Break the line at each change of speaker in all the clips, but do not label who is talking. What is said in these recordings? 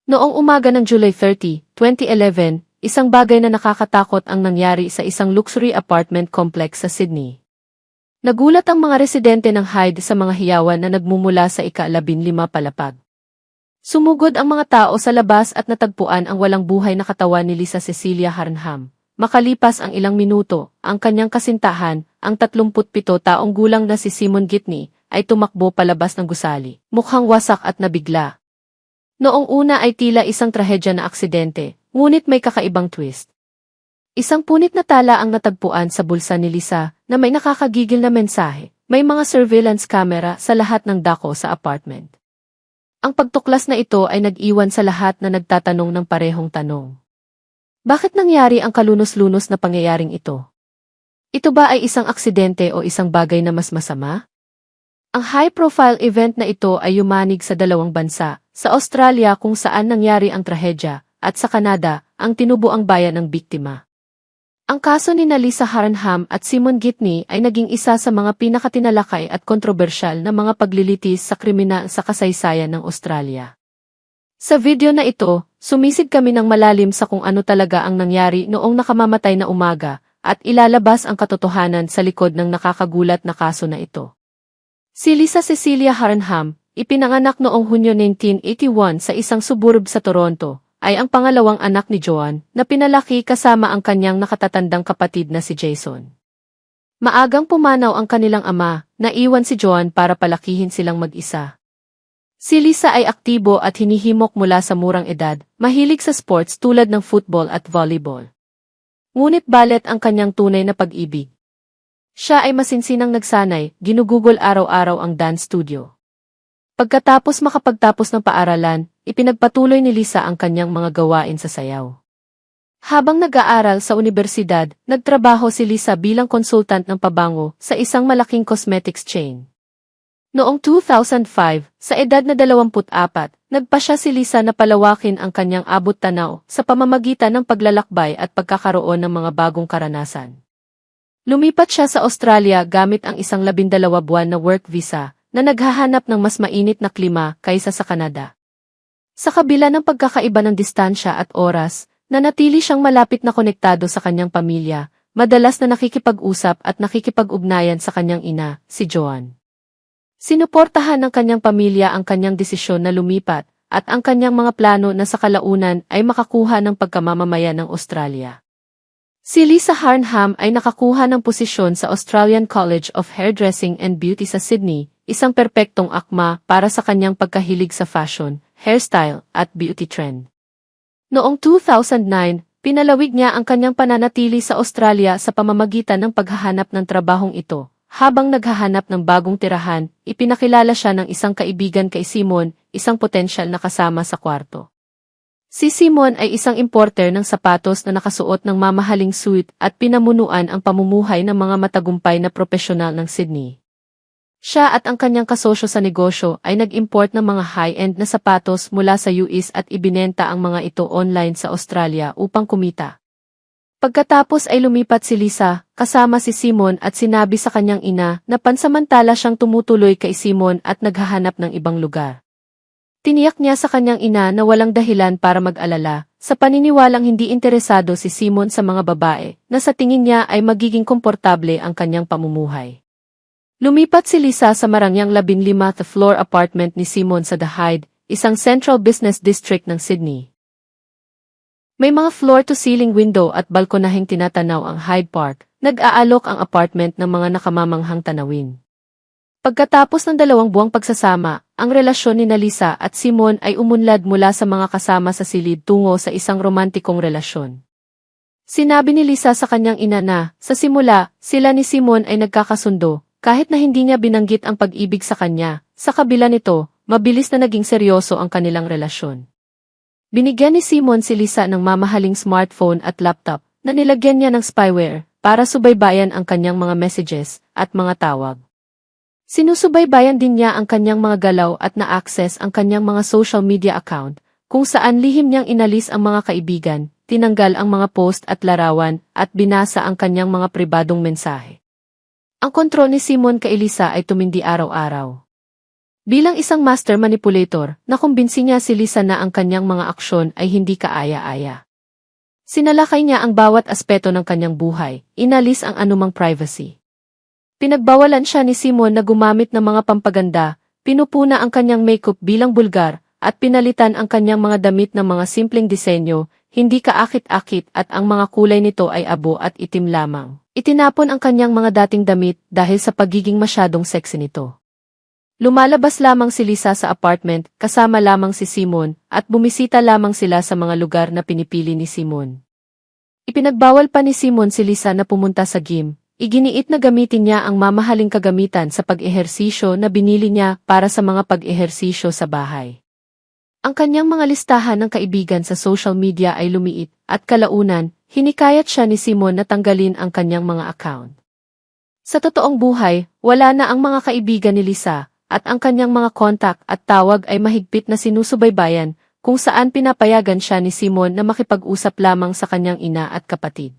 Noong umaga ng July 30, 2011, isang bagay na nakakatakot ang nangyari sa isang luxury apartment complex sa Sydney. Nagulat ang mga residente ng Hyde sa mga hiyawan na nagmumula sa ika-15 palapag. Sumugod ang mga tao sa labas at natagpuan ang walang buhay na katawan ni Lisa Cecilia Harnham. Makalipas ang ilang minuto, ang kanyang kasintahan, ang 37 taong gulang na si Simon Gitney, ay tumakbo palabas ng gusali, mukhang wasak at nabigla. Noong una ay tila isang trahedya na aksidente, ngunit may kakaibang twist. Isang punit na tala ang natagpuan sa bulsa ni Lisa na may nakakagigil na mensahe. May mga surveillance camera sa lahat ng dako sa apartment. Ang pagtuklas na ito ay nag-iwan sa lahat na nagtatanong ng parehong tanong. Bakit nangyari ang kalunos-lunos na pangyayaring ito? Ito ba ay isang aksidente o isang bagay na mas masama? Ang high-profile event na ito ay yumanig sa dalawang bansa, sa Australia kung saan nangyari ang trahedya, at sa Canada, ang tinubuang bayan ng biktima. Ang kaso ni Lisa Harnham at Simon Gitney ay naging isa sa mga pinakatinalakay at kontrobersyal na mga paglilitis sa kriminal sa kasaysayan ng Australia. Sa video na ito, sumisid kami ng malalim sa kung ano talaga ang nangyari noong nakamamatay na umaga at ilalabas ang katotohanan sa likod ng nakakagulat na kaso na ito. Si Lisa Cecilia Harnham, ipinanganak noong Hunyo 1981 sa isang suburb sa Toronto, ay ang pangalawang anak ni Joan na pinalaki kasama ang kanyang nakatatandang kapatid na si Jason. Maagang pumanaw ang kanilang ama, naiwan si Joan para palakihin silang mag-isa. Si Lisa ay aktibo at hinihimok mula sa murang edad, mahilig sa sports tulad ng football at volleyball. Ngunit balet ang kanyang tunay na pag-ibig. Siya ay masinsinang nagsanay, ginugugol araw-araw ang dance studio. Pagkatapos makapagtapos ng paaralan, ipinagpatuloy ni Lisa ang kanyang mga gawain sa sayaw. Habang nag-aaral sa universidad, nagtrabaho si Lisa bilang konsultant ng pabango sa isang malaking cosmetics chain. Noong 2005, sa edad na 24, nagpasya si Lisa na palawakin ang kanyang abot-tanaw sa pamamagitan ng paglalakbay at pagkakaroon ng mga bagong karanasan. Lumipat siya sa Australia gamit ang isang 12 buwan na work visa na naghahanap ng mas mainit na klima kaysa sa Canada. Sa kabila ng pagkakaiba ng distansya at oras, nanatili siyang malapit na konektado sa kanyang pamilya, madalas na nakikipag-usap at nakikipag-ugnayan sa kanyang ina, si Joan. Sinuportahan ng kanyang pamilya ang kanyang desisyon na lumipat, at ang kanyang mga plano na sa kalaunan ay makakuha ng pagkamamamayan ng Australia. Si Lisa Harnham ay nakakuha ng posisyon sa Australian College of Hairdressing and Beauty sa Sydney, isang perpektong akma para sa kanyang pagkahilig sa fashion, hairstyle, at beauty trend. Noong 2009, pinalawig niya ang kanyang pananatili sa Australia sa pamamagitan ng paghahanap ng trabahong ito. Habang naghahanap ng bagong tirahan, ipinakilala siya ng isang kaibigan kay Simon, isang potensyal na kasama sa kwarto. Si Simon ay isang importer ng sapatos na nakasuot ng mamahaling suit at pinamunuan ang pamumuhay ng mga matagumpay na propesyonal ng Sydney. Siya at ang kanyang kasosyo sa negosyo ay nag-import ng mga high-end na sapatos mula sa US at ibinenta ang mga ito online sa Australia upang kumita. Pagkatapos ay lumipat si Lisa, kasama si Simon at sinabi sa kanyang ina na pansamantala siyang tumutuloy kay Simon at naghahanap ng ibang lugar. Tiniyak niya sa kanyang ina na walang dahilan para mag-alala, sa paniniwalang hindi interesado si Simon sa mga babae, na sa tingin niya ay magiging komportable ang kanyang pamumuhay. Lumipat si Lisa sa marangyang 15th floor apartment ni Simon sa The Hyde, isang central business district ng Sydney. May mga floor-to-ceiling window at balkonaheng tinatanaw ang Hyde Park, nag-aalok ang apartment ng mga nakamamanghang tanawin. Pagkatapos ng 2 buwang pagsasama, ang relasyon ni Lisa at Simon ay umunlad mula sa mga kasama sa silid tungo sa isang romantikong relasyon. Sinabi ni Lisa sa kanyang ina na, sa simula, sila ni Simon ay nagkakasundo, kahit na hindi niya binanggit ang pag-ibig sa kanya. Sa kabila nito, mabilis na naging seryoso ang kanilang relasyon. Binigyan ni Simon si Lisa ng mamahaling smartphone at laptop na nilagyan niya ng spyware para subaybayan ang kanyang mga messages at mga tawag. Sinusubaybayan din niya ang kanyang mga galaw at na-access ang kanyang mga social media account, kung saan lihim niyang inalis ang mga kaibigan, tinanggal ang mga post at larawan, at binasa ang kanyang mga pribadong mensahe. Ang kontrol ni Simon kay Lisa ay tumindi araw-araw. Bilang isang master manipulator, nakumbinsi niya si Lisa na ang kanyang mga aksyon ay hindi kaaya-aya. Sinalakay niya ang bawat aspeto ng kanyang buhay, inalis ang anumang privacy. Pinagbawalan siya ni Simon na gumamit ng mga pampaganda, pinupuna ang kanyang makeup bilang bulgar, at pinalitan ang kanyang mga damit ng mga simpleng disenyo, hindi kaakit-akit at ang mga kulay nito ay abo at itim lamang. Itinapon ang kanyang mga dating damit dahil sa pagiging masyadong sexy nito. Lumalabas lamang si Lisa sa apartment, kasama lamang si Simon, at bumisita lamang sila sa mga lugar na pinipili ni Simon. Ipinagbawal pa ni Simon si Lisa na pumunta sa gym, iginiit na gamitin niya ang mamahaling kagamitan sa pag-ehersisyo na binili niya para sa mga pag-ehersisyo sa bahay. Ang kanyang mga listahan ng kaibigan sa social media ay lumiit, at kalaunan, hinikayat siya ni Simon na tanggalin ang kanyang mga account. Sa totoong buhay, wala na ang mga kaibigan ni Lisa, at ang kanyang mga kontak at tawag ay mahigpit na sinusubaybayan, kung saan pinapayagan siya ni Simon na makipag-usap lamang sa kanyang ina at kapatid.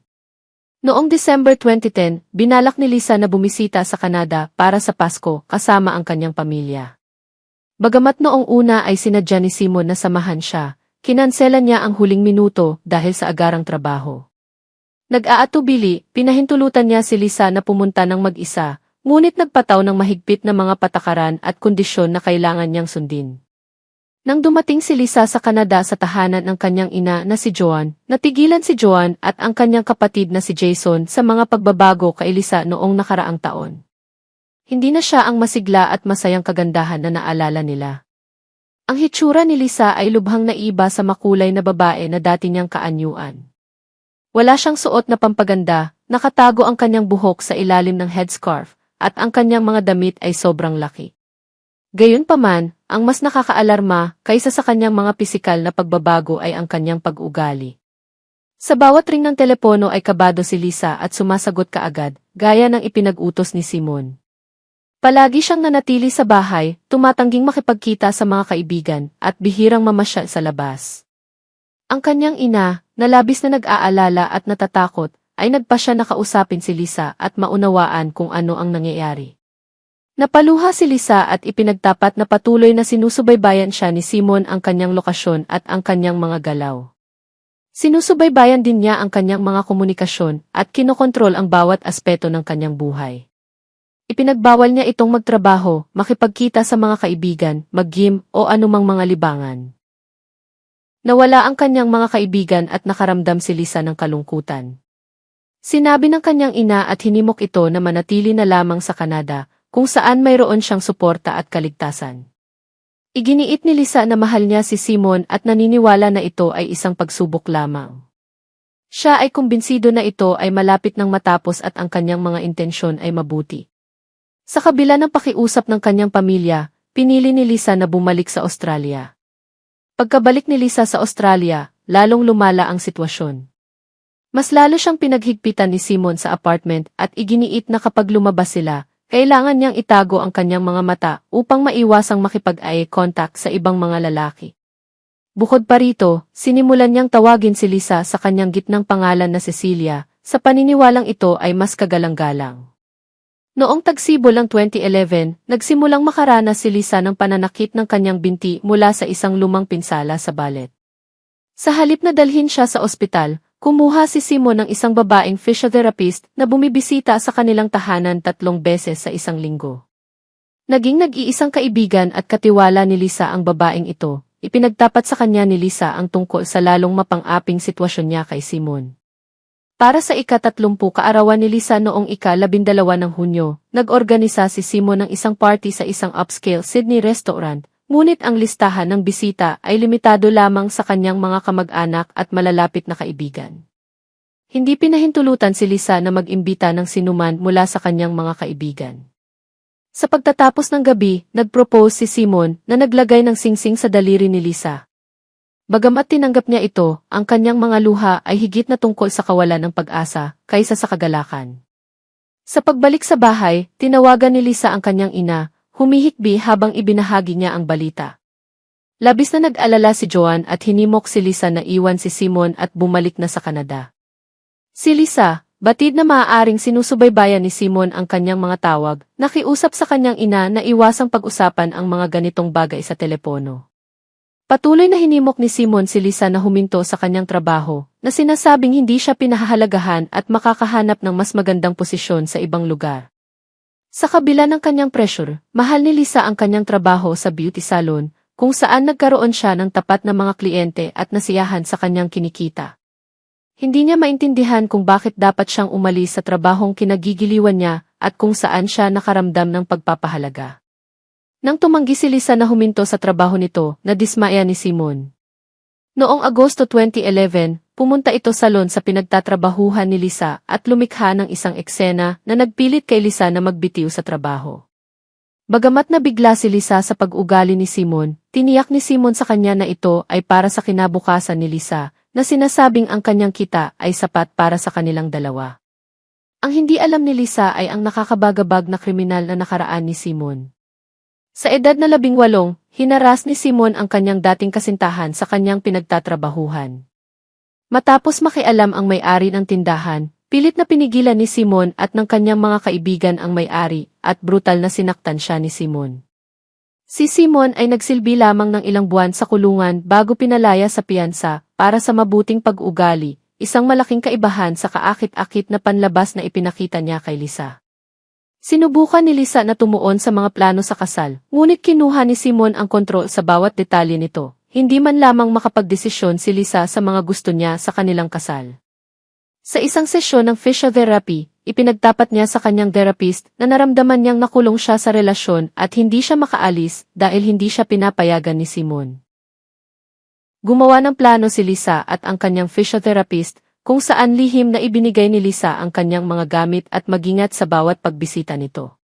Noong December 2010, binalak ni Lisa na bumisita sa Canada para sa Pasko kasama ang kanyang pamilya. Bagamat noong una ay sinadya ni Simon na samahan siya, kinanselan niya ang huling minuto dahil sa agarang trabaho. Nag-aatubili, pinahintulutan niya si Lisa na pumunta ng mag-isa, ngunit nagpataw ng mahigpit na mga patakaran at kondisyon na kailangan niyang sundin. Nang dumating si Lisa sa Canada sa tahanan ng kanyang ina na si Joan, natigilan si Joan at ang kanyang kapatid na si Jason sa mga pagbabago kay Lisa noong nakaraang taon. Hindi na siya ang masigla at masayang kagandahan na naalala nila. Ang hitsura ni Lisa ay lubhang naiba sa makulay na babae na dati niyang kaanyuan. Wala siyang suot na pampaganda, nakatago ang kanyang buhok sa ilalim ng headscarf, at ang kanyang mga damit ay sobrang laki. Gayunpaman, ang mas nakakaalarma kaysa sa kanyang mga pisikal na pagbabago ay ang kanyang pag-ugali. Sa bawat ring ng telepono ay kabado si Lisa at sumasagot kaagad, gaya ng ipinag-utos ni Simon. Palagi siyang nanatili sa bahay, tumatangging makipagkita sa mga kaibigan, at bihirang mamasyal sa labas. Ang kanyang ina, na labis na nag-aalala at natatakot, ay nagpasya na kausapin si Lisa at maunawaan kung ano ang nangyayari. Napaluha si Lisa at ipinagtapat na patuloy na sinusubaybayan siya ni Simon ang kanyang lokasyon at ang kanyang mga galaw. Sinusubaybayan din niya ang kanyang mga komunikasyon at kinokontrol ang bawat aspeto ng kanyang buhay. Ipinagbawal niya itong magtrabaho, makipagkita sa mga kaibigan, mag-gym o anumang mga libangan. Nawala ang kanyang mga kaibigan at nakaramdam si Lisa ng kalungkutan. Sinabi ng kanyang ina at hinimok ito na manatili na lamang sa Canada, kung saan mayroon siyang suporta at kaligtasan. Iginiit ni Lisa na mahal niya si Simon at naniniwala na ito ay isang pagsubok lamang. Siya ay kumbinsido na ito ay malapit nang matapos at ang kanyang mga intensyon ay mabuti. Sa kabila ng pakiusap ng kanyang pamilya, pinili ni Lisa na bumalik sa Australia. Pagkabalik ni Lisa sa Australia, lalong lumala ang sitwasyon. Mas lalo siyang pinaghigpitan ni Simon sa apartment at iginiit na kapag lumabas sila, kailangan niyang itago ang kanyang mga mata upang maiwasang makipag-eye contact sa ibang mga lalaki. Bukod pa rito, sinimulan niyang tawagin si Lisa sa kanyang gitnang pangalan na Cecilia, sa paniniwalang ito ay mas kagalang-galang. Noong tagsibol ng 2011, nagsimulang makaranas si Lisa ng pananakit ng kanyang binti mula sa isang lumang pinsala sa balet. Sa halip na dalhin siya sa ospital, kumuha si Simon ng isang babaeng physiotherapist na bumibisita sa kanilang tahanan 3 beses sa isang linggo. Naging nag-iisang kaibigan at katiwala ni Lisa ang babaeng ito. Ipinagtapat sa kanya ni Lisa ang tungkol sa lalong mapang-aping sitwasyon niya kay Simon. Para sa ika-30 kaarawan ni Lisa noong ika-12 ng Hunyo, nag-organisa si Simon ng isang party sa isang upscale Sydney restaurant. Ngunit ang listahan ng bisita ay limitado lamang sa kanyang mga kamag-anak at malalapit na kaibigan. Hindi pinahintulutan si Lisa na mag-imbita ng sinuman mula sa kanyang mga kaibigan. Sa pagtatapos ng gabi, nag-propose si Simon na naglagay ng singsing sa daliri ni Lisa. Bagamat tinanggap niya ito, ang kanyang mga luha ay higit na tungkol sa kawalan ng pag-asa kaysa sa kagalakan. Sa pagbalik sa bahay, tinawagan ni Lisa ang kanyang ina, humihikbi habang ibinahagi niya ang balita. Labis na nag-alala si Joan at hinimok si Lisa na iwan si Simon at bumalik na sa Canada. Si Lisa, batid na maaaring sinusubaybayan ni Simon ang kanyang mga tawag, nakiusap sa kanyang ina na iwasang pag-usapan ang mga ganitong bagay sa telepono. Patuloy na hinimok ni Simon si Lisa na huminto sa kanyang trabaho, na sinasabing hindi siya pinahahalagahan at makakahanap ng mas magandang posisyon sa ibang lugar. Sa kabila ng kanyang pressure, mahal ni Lisa ang kanyang trabaho sa beauty salon, kung saan nagkaroon siya ng tapat na mga kliyente at nasiyahan sa kanyang kinikita. Hindi niya maintindihan kung bakit dapat siyang umalis sa trabahong kinagigiliwan niya at kung saan siya nakaramdam ng pagpapahalaga. Nang tumanggi si Lisa na huminto sa trabaho nito, nadismaya ni Simon. Noong Agosto 2011, pumunta ito salon sa pinagtatrabahuhan ni Lisa at lumikha ng isang eksena na nagpilit kay Lisa na magbitiw sa trabaho. Bagamat nabigla si Lisa sa pag-ugali ni Simon, tiniyak ni Simon sa kanya na ito ay para sa kinabukasan ni Lisa, na sinasabing ang kanyang kita ay sapat para sa kanilang dalawa. Ang hindi alam ni Lisa ay ang nakakabagabag na kriminal na nakaraan ni Simon. Sa edad na 18, hinaras ni Simon ang kanyang dating kasintahan sa kanyang pinagtatrabahuhan. Matapos makialam ang may-ari ng tindahan, pilit na pinigilan ni Simon at ng kanyang mga kaibigan ang may-ari at brutal na sinaktan siya ni Simon. Si Simon ay nagsilbi lamang ng ilang buwan sa kulungan bago pinalaya sa piyansa para sa mabuting pag-ugali, isang malaking kaibahan sa kaakit-akit na panlabas na ipinakita niya kay Lisa. Sinubukan ni Lisa na tumuon sa mga plano sa kasal, ngunit kinuha ni Simon ang kontrol sa bawat detalye nito, hindi man lamang makapagdesisyon si Lisa sa mga gusto niya sa kanilang kasal. Sa isang sesyon ng physiotherapy, ipinagtapat niya sa kanyang therapist na naramdaman niyang nakulong siya sa relasyon at hindi siya makaalis dahil hindi siya pinapayagan ni Simon. Gumawa ng plano si Lisa at ang kanyang physiotherapist kung saan lihim na ibinigay ni Lisa ang kanyang mga gamit at magingat sa bawat pagbisita nito.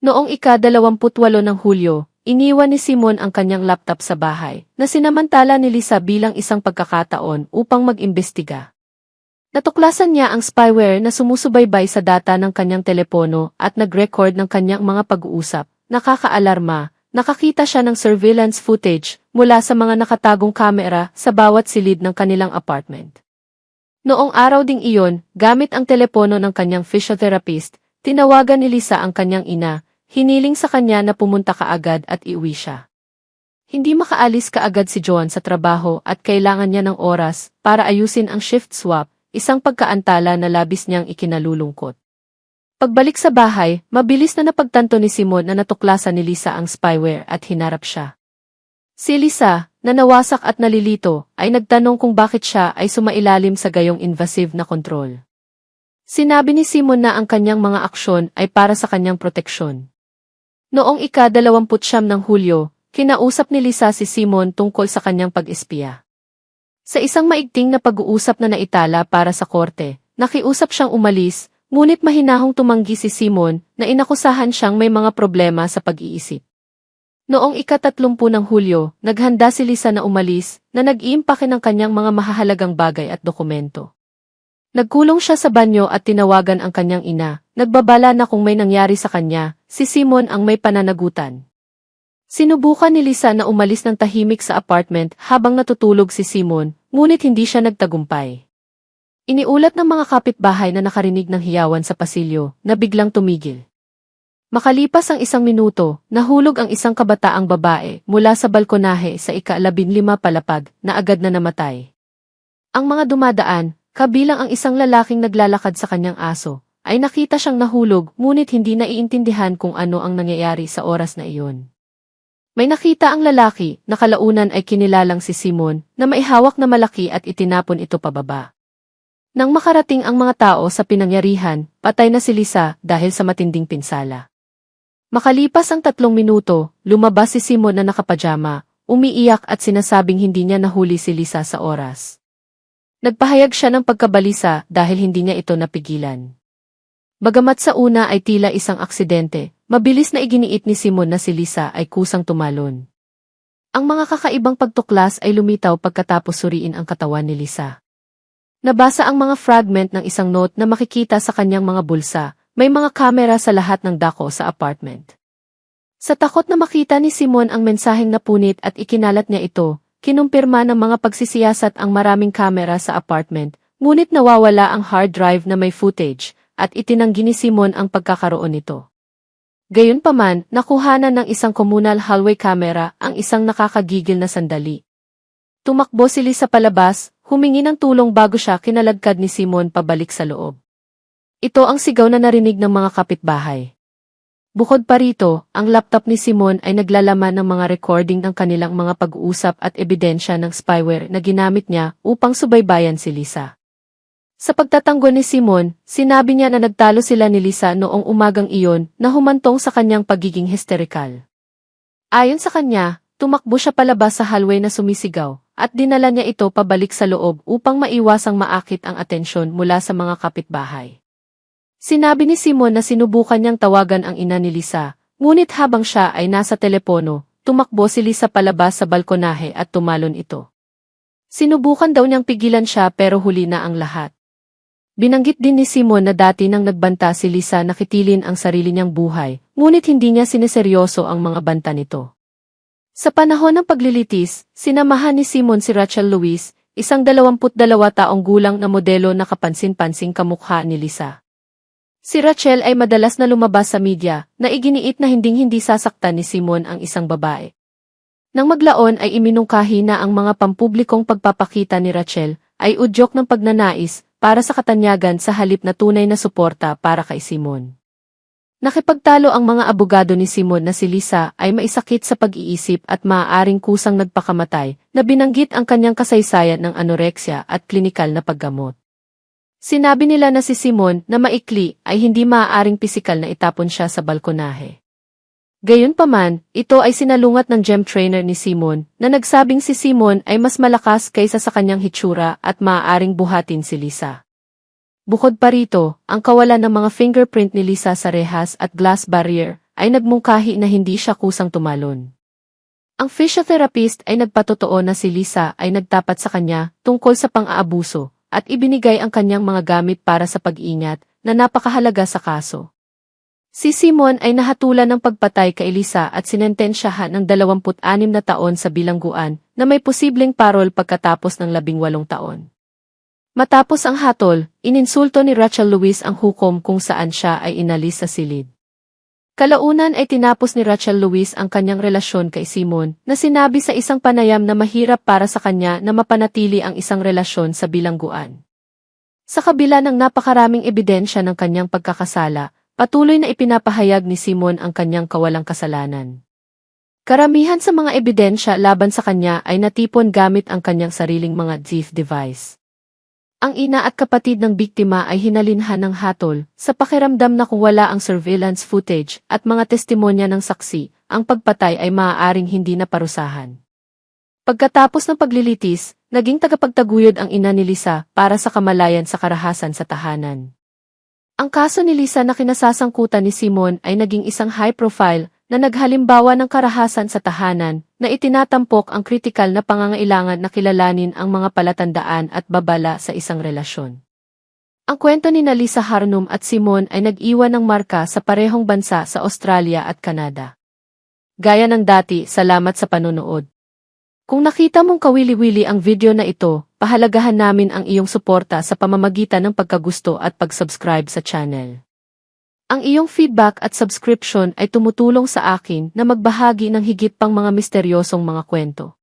Noong ika-28 ng Hulyo, iniwan ni Simon ang kanyang laptop sa bahay na sinamantala ni Lisa bilang isang pagkakataon upang mag-imbestiga. Natuklasan niya ang spyware na sumusubaybay sa data ng kanyang telepono at nag-record ng kanyang mga pag-uusap. Nakakaalarma, nakakita siya ng surveillance footage mula sa mga nakatagong kamera sa bawat silid ng kanilang apartment. Noong araw ding iyon, gamit ang telepono ng kanyang physiotherapist, tinawagan ni Lisa ang kanyang ina, hiniling sa kanya na pumunta kaagad at iuwi siya. Hindi makaalis kaagad si John sa trabaho at kailangan niya ng oras para ayusin ang shift swap, isang pagkaantala na labis niyang ikinalulungkot. Pagbalik sa bahay, mabilis na napagtanto ni Simon na natuklasan ni Lisa ang spyware at hinarap siya. Si Lisa, na nawasak at nalilito, ay nagtanong kung bakit siya ay sumailalim sa gayong invasive na kontrol. Sinabi ni Simon na ang kanyang mga aksyon ay para sa kanyang proteksyon. Noong ika-29 ng Hulyo, kinausap ni Lisa si Simon tungkol sa kanyang pag-espiya. Sa isang maigting na pag-uusap na naitala para sa korte, nakiusap siyang umalis, ngunit mahinahong tumanggi si Simon na inakusahan siyang may mga problema sa pag-iisip. Noong ika-30 ng Hulyo, naghanda si Lisa na umalis, na nag-iimpake ng kanyang mga mahahalagang bagay at dokumento. Nagkulong siya sa banyo at tinawagan ang kanyang ina, nagbabala na kung may nangyari sa kanya, si Simon ang may pananagutan. Sinubukan ni Lisa na umalis ng tahimik sa apartment habang natutulog si Simon, ngunit hindi siya nagtagumpay. Iniulat ng mga kapitbahay na nakarinig ng hiyawan sa pasilyo, na biglang tumigil. Makalipas ang 1 minuto, nahulog ang isang kabataang babae mula sa balkonahe sa ika-15 palapag na agad na namatay. Ang mga dumadaan, kabilang ang isang lalaking naglalakad sa kanyang aso, ay nakita siyang nahulog ngunit hindi naiintindihan kung ano ang nangyayari sa oras na iyon. May nakita ang lalaki na kalaunan ay kinilalang si Simon na maihawak na malaki at itinapon ito pababa. Nang makarating ang mga tao sa pinangyarihan, patay na si Lisa dahil sa matinding pinsala. Makalipas ang 3 minuto, lumabas si Simon na nakapajama, umiiyak at sinasabing hindi niya nahuli si Lisa sa oras. Nagpahayag siya ng pagkabalisa dahil hindi niya ito napigilan. Bagamat sa una ay tila isang aksidente, mabilis na iginiit ni Simon na si Lisa ay kusang tumalon. Ang mga kakaibang pagtuklas ay lumitaw pagkatapos suriin ang katawan ni Lisa. Nabasa ang mga fragment ng isang note na makikita sa kanyang mga bulsa, may mga kamera sa lahat ng dako sa apartment. Sa takot na makita ni Simon ang mensaheng napunit at ikinalat niya ito, kinumpirma ng mga pagsisiyasat ang maraming kamera sa apartment, ngunit nawawala ang hard drive na may footage, at itinanggi ni Simon ang pagkakaroon nito. Gayunpaman, nakuhanan ng isang communal hallway camera ang isang nakakagigil na sandali. Tumakbo si Lisa palabas, humingi ng tulong bago siya kinaladkad ni Simon pabalik sa loob. Ito ang sigaw na narinig ng mga kapitbahay. Bukod pa rito, ang laptop ni Simon ay naglalaman ng mga recording ng kanilang mga pag-uusap at ebidensya ng spyware na ginamit niya upang subaybayan si Lisa. Sa pagtatanggol ni Simon, sinabi niya na nagtalo sila ni Lisa noong umagang iyon na humantong sa kanyang pagiging hysterical. Ayon sa kanya, tumakbo siya palabas sa hallway na sumisigaw, at dinala niya ito pabalik sa loob upang maiwasang maakit ang atensyon mula sa mga kapitbahay. Sinabi ni Simon na sinubukan niyang tawagan ang ina ni Lisa, ngunit habang siya ay nasa telepono, tumakbo si Lisa palabas sa balkonahe at tumalon ito. Sinubukan daw niyang pigilan siya pero huli na ang lahat. Binanggit din ni Simon na dati nang nagbanta si Lisa na kitilin ang sarili niyang buhay, ngunit hindi niya sineseryoso ang mga banta nito. Sa panahon ng paglilitis, sinamahan ni Simon si Rachel Louise, isang 22 taong gulang na modelo na kapansin-pansing kamukha ni Lisa. Si Rachel ay madalas na lumabas sa media na iginiit na hinding-hindi sasaktan ni Simon ang isang babae. Nang maglaon ay iminungkahi na ang mga pampublikong pagpapakita ni Rachel ay udyok ng pagnanais para sa katanyagan sa halip na tunay na suporta para kay Simon. Nakipagtalo ang mga abogado ni Simon na si Lisa ay maisakit sa pag-iisip at maaaring kusang nagpakamatay na binanggit ang kanyang kasaysayan ng anoreksya at klinikal na paggamot. Sinabi nila na si Simon na maikli ay hindi maaaring pisikal na itapon siya sa balkonahe. Gayunpaman, ito ay sinalungat ng gym trainer ni Simon na nagsabing si Simon ay mas malakas kaysa sa kanyang hitsura at maaaring buhatin si Lisa. Bukod pa rito, ang kawalan ng mga fingerprint ni Lisa sa rehas at glass barrier ay nagmungkahi na hindi siya kusang tumalon. Ang physiotherapist ay nagpatotoo na si Lisa ay nagtapat sa kanya tungkol sa pang-aabuso at ibinigay ang kanyang mga gamit para sa pag-ingat na napakahalaga sa kaso. Si Simon ay nahatulan ng pagpatay kay Lisa at sinentensyahan ng 26 na taon sa bilangguan na may posibleng parol pagkatapos ng 18 taon. Matapos ang hatol, ininsulto ni Rachel Louise ang hukom kung saan siya ay inalis sa silid. Kalaunan ay tinapos ni Rachel Louise ang kanyang relasyon kay Simon na sinabi sa isang panayam na mahirap para sa kanya na mapanatili ang isang relasyon sa bilangguan. Sa kabila ng napakaraming ebidensya ng kanyang pagkakasala, patuloy na ipinapahayag ni Simon ang kanyang kawalang kasalanan. Karamihan sa mga ebidensya laban sa kanya ay natipon gamit ang kanyang sariling mga thief device. Ang ina at kapatid ng biktima ay hinalinhan ng hatol sa pakiramdam na kung wala ang surveillance footage at mga testimonya ng saksi, ang pagpatay ay maaaring hindi na parusahan. Pagkatapos ng paglilitis, naging tagapagtaguyod ang ina ni Lisa para sa kamalayan sa karahasan sa tahanan. Ang kaso ni Lisa na kinasasangkutan ni Simon ay naging isang high-profile na naghalimbawa ng karahasan sa tahanan na itinatampok ang kritikal na pangangailangan na kilalanin ang mga palatandaan at babala sa isang relasyon. Ang kwento ni Lisa Harnum at Simon ay nag-iwan ng marka sa parehong bansa sa Australia at Canada. Gaya ng dati, salamat sa panonood. Kung nakita mong kawili-wili ang video na ito, pahalagahan namin ang iyong suporta sa pamamagitan ng pagkagusto at pag-subscribe sa channel. Ang iyong feedback at subscription ay tumutulong sa akin na magbahagi ng higit pang mga misteryosong mga kwento.